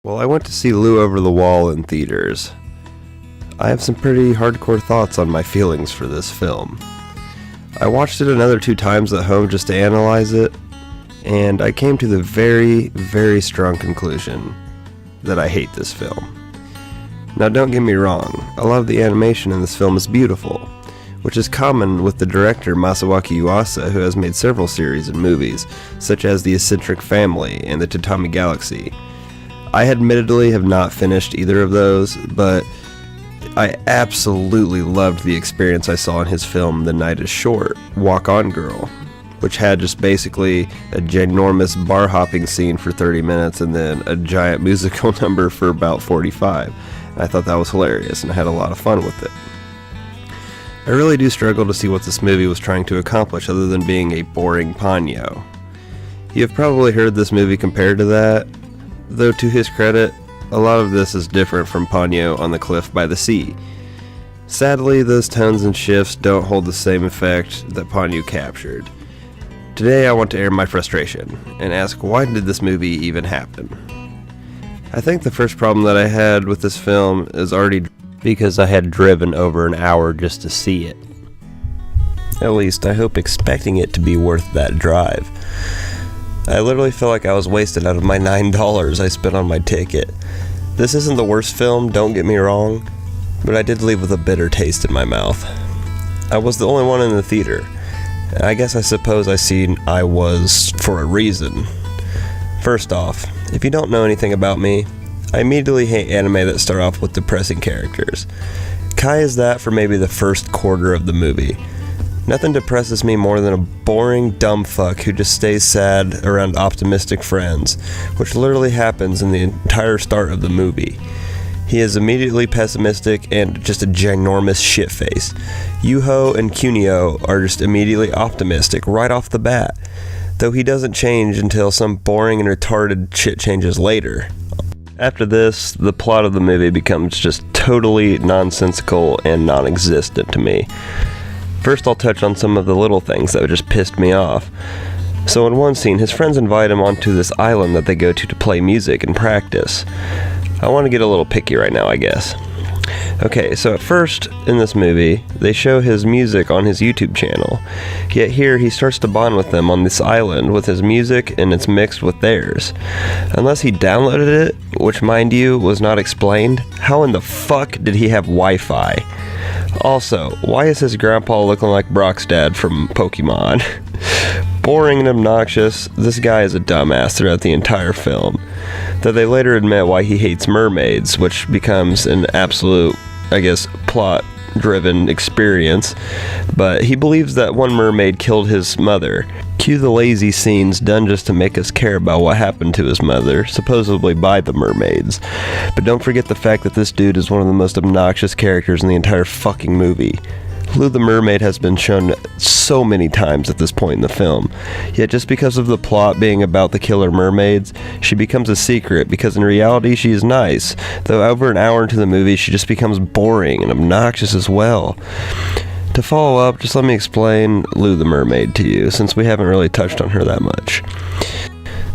Well, I went to see Lou Over the Wall in theaters. I have some pretty hardcore thoughts on my feelings for this film. I watched it another 2 times at home just to analyze it, and I came to the very, very strong conclusion that I hate this film. Now, don't get me wrong, a lot of the animation in this film is beautiful, which is common with the director Masaaki Yuasa, who has made several series and movies, such as The Eccentric Family and The Tatami Galaxy. I admittedly have not finished either of those, but I absolutely loved the experience I saw in his film The Night is Short, Walk On Girl, which had just basically a ginormous bar hopping scene for 30 minutes and then a giant musical number for about 45. I thought that was hilarious and I had a lot of fun with it. I really do struggle to see what this movie was trying to accomplish other than being a boring Ponyo. You have probably heard this movie compared to that, though to his credit, a lot of this is different from Ponyo on the Cliff by the Sea. Sadly, those tones and shifts don't hold the same effect that Ponyo captured. Today I want to air my frustration and ask, why did this movie even happen? I think the first problem that I had with this film is already because I had driven over an hour just to see it. At least I hope expecting it to be worth that drive. I literally feel like I was wasted out of my $9 I spent on my ticket. This isn't the worst film, don't get me wrong, but I did leave with a bitter taste in my mouth. I was the only one in the theater. I guess I suppose I was for a reason. First off, if you don't know anything about me, I immediately hate anime that start off with depressing characters. Kai is that for maybe the first quarter of the movie. Nothing depresses me more than a boring dumb fuck who just stays sad around optimistic friends, which literally happens in the entire start of the movie. He is immediately pessimistic and just a ginormous shitface. Yuho and Kunio are just immediately optimistic right off the bat, though he doesn't change until some boring and retarded shit changes later. After this, the plot of the movie becomes just totally nonsensical and non-existent to me. First, I'll touch on some of the little things that just pissed me off. So in one scene, his friends invite him onto this island that they go to play music and practice. I want to get a little picky right now, I guess. Okay, so at first in this movie, they show his music on his YouTube channel. Yet here, he starts to bond with them on this island with his music and it's mixed with theirs. Unless he downloaded it, which mind you, was not explained, how in the fuck did he have Wi-Fi? Also, why is his grandpa looking like Brock's dad from Pokemon? Boring and obnoxious, this guy is a dumbass throughout the entire film. Though they later admit why he hates mermaids, which becomes an absolute, plot-driven experience. But he believes that one mermaid killed his mother. Cue the lazy scenes done just to make us care about what happened to his mother, supposedly by the mermaids. But don't forget the fact that this dude is one of the most obnoxious characters in the entire fucking movie. Lou the Mermaid has been shown so many times at this point in the film, yet just because of the plot being about the killer mermaids, she becomes a secret because in reality she is nice, though over an hour into the movie she just becomes boring and obnoxious as well. To follow up, just let me explain Lou the Mermaid to you, since we haven't really touched on her that much.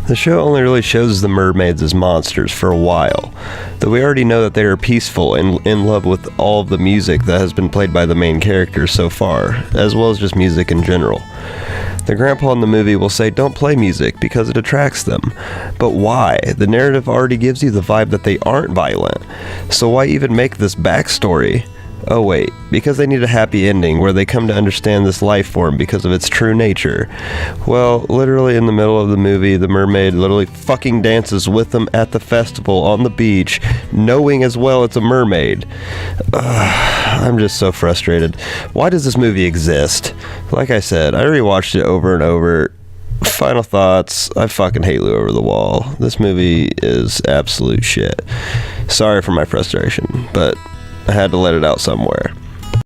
The show only really shows the mermaids as monsters for a while, though we already know that they are peaceful and in love with all of the music that has been played by the main characters so far, as well as just music in general. The grandpa in the movie will say don't play music because it attracts them, but why? The narrative already gives you the vibe that they aren't violent, so why even make this backstory? Oh wait, because they need a happy ending where they come to understand this life form because of its true nature. Well, literally in the middle of the movie, the mermaid literally fucking dances with them at the festival on the beach, knowing as well it's a mermaid. I'm just so frustrated. Why does this movie exist? Like I said, I rewatched it over and over. Final thoughts, I fucking hate Lou Over the Wall. This movie is absolute shit. Sorry for my frustration, but I had to let it out somewhere.